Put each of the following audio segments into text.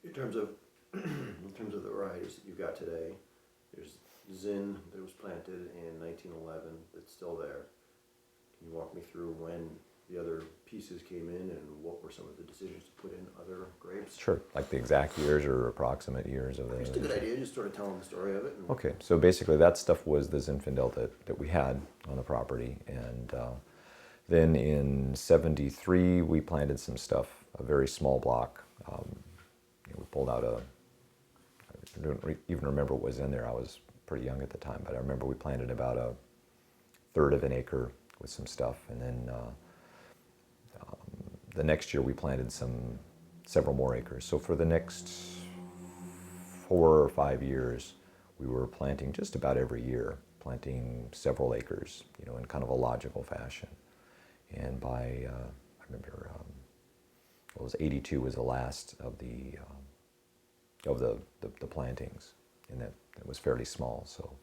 In terms of in terms of the varieties that you've got today, there's Zin that was planted in 1911 that's still there. Can you walk me through when the other pieces came in and what were some of the decisions to put in other grapes? Sure, like the exact years or approximate years of the... Just a good idea, just sort of telling the story of it. Okay, so basically that stuff was the Zinfandel that we had on the property, and then in '73 we planted some stuff, a very small block. We pulled out I don't even remember what was in there. I was pretty young at the time, but I remember we planted about a third of an acre with some stuff, and then the next year we planted several more acres. So for the next 4 or 5 years, we were planting just about every year, planting several acres, in kind of a logical fashion. And by, I remember, it was '82 was the last of the plantings, and that was fairly small. So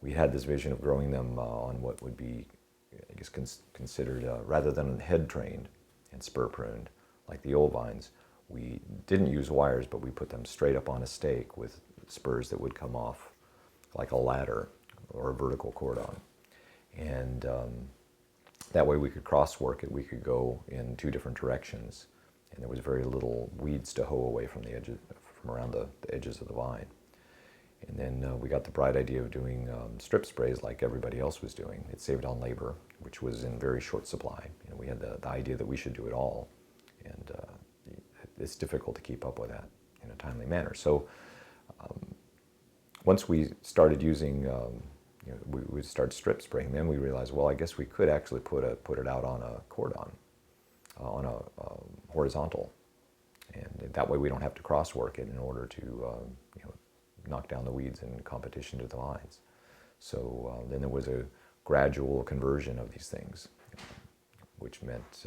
we had this vision of growing them on what would be, I guess, considered, rather than head trained and spur pruned, like the old vines, we didn't use wires, but we put them straight up on a stake with spurs that would come off like a ladder or a vertical cordon. And that way we could crosswork it. We could go in 2 different directions, and there was very little weeds to hoe away from the edges, from around the edges of the vine. And then we got the bright idea of doing strip sprays like everybody else was doing. It saved on labor, which was in very short supply. We had the idea that we should do it all, and it's difficult to keep up with that in a timely manner. So once we started using, we would start strip spraying, then we realized, well, I guess we could actually put it out on a cordon, on a horizontal, and that way we don't have to crosswork it in order to knock down the weeds in competition to the vines. So then there was a gradual conversion of these things, which meant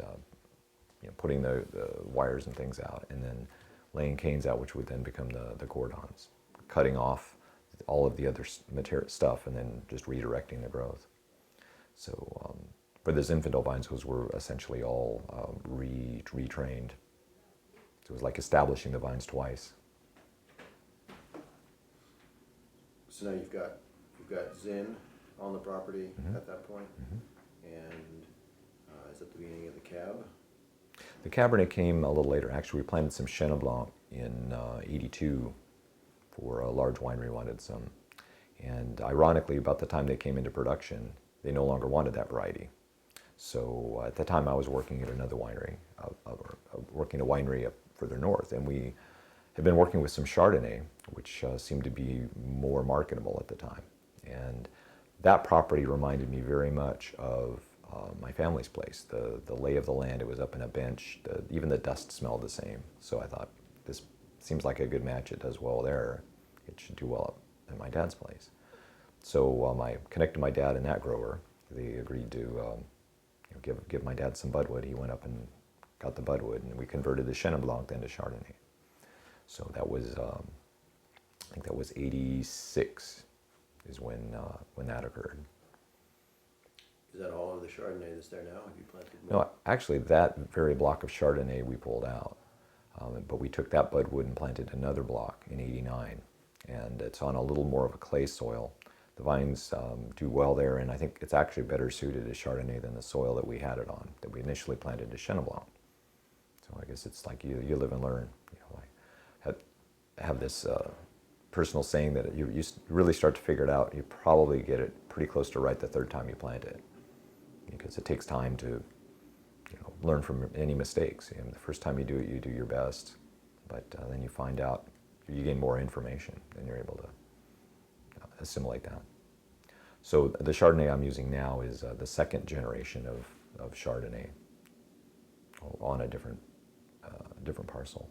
putting the wires and things out, and then laying canes out, which would then become the cordons, cutting off all of the other stuff, and then just redirecting the growth. So for the Zinfandel vines, those were essentially all retrained. So it was like establishing the vines twice. So now you've got Zin on the property at that point, and is that the beginning of the Cab? The Cabernet came a little later. Actually, we planted some Chenin Blanc in '82 for a large winery wanted some. And ironically, about the time they came into production, they no longer wanted that variety. So at the time I was working at another winery, working a winery up further north, and we had been working with some Chardonnay, which seemed to be more marketable at the time. And that property reminded me very much of my family's place, the lay of the land. It was up in a bench. Even the dust smelled the same. So I thought, this seems like a good match. It does well there. It should do well at my dad's place. So I connected my dad and that grower. They agreed to give my dad some budwood. He went up and got the budwood, and we converted the Chenin Blanc then to Chardonnay. So that was, I think that was '86 is when that occurred. Is that all of the Chardonnay that's there now? Have you planted more? No, actually that very block of Chardonnay we pulled out. But we took that budwood and planted another block in '89. And it's on a little more of a clay soil. The vines do well there, and I think it's actually better suited as Chardonnay than the soil that we had it on, that we initially planted as Chenin Blanc. So I guess it's like you live and learn. I have this personal saying that you really start to figure it out. You probably get it pretty close to right the 3rd time you plant it, because it takes time to learn from any mistakes. The first time you do it, you do your best, but then you find out, you gain more information, and you're able to assimilate that. So the Chardonnay I'm using now is the 2nd generation of Chardonnay on a different parcel.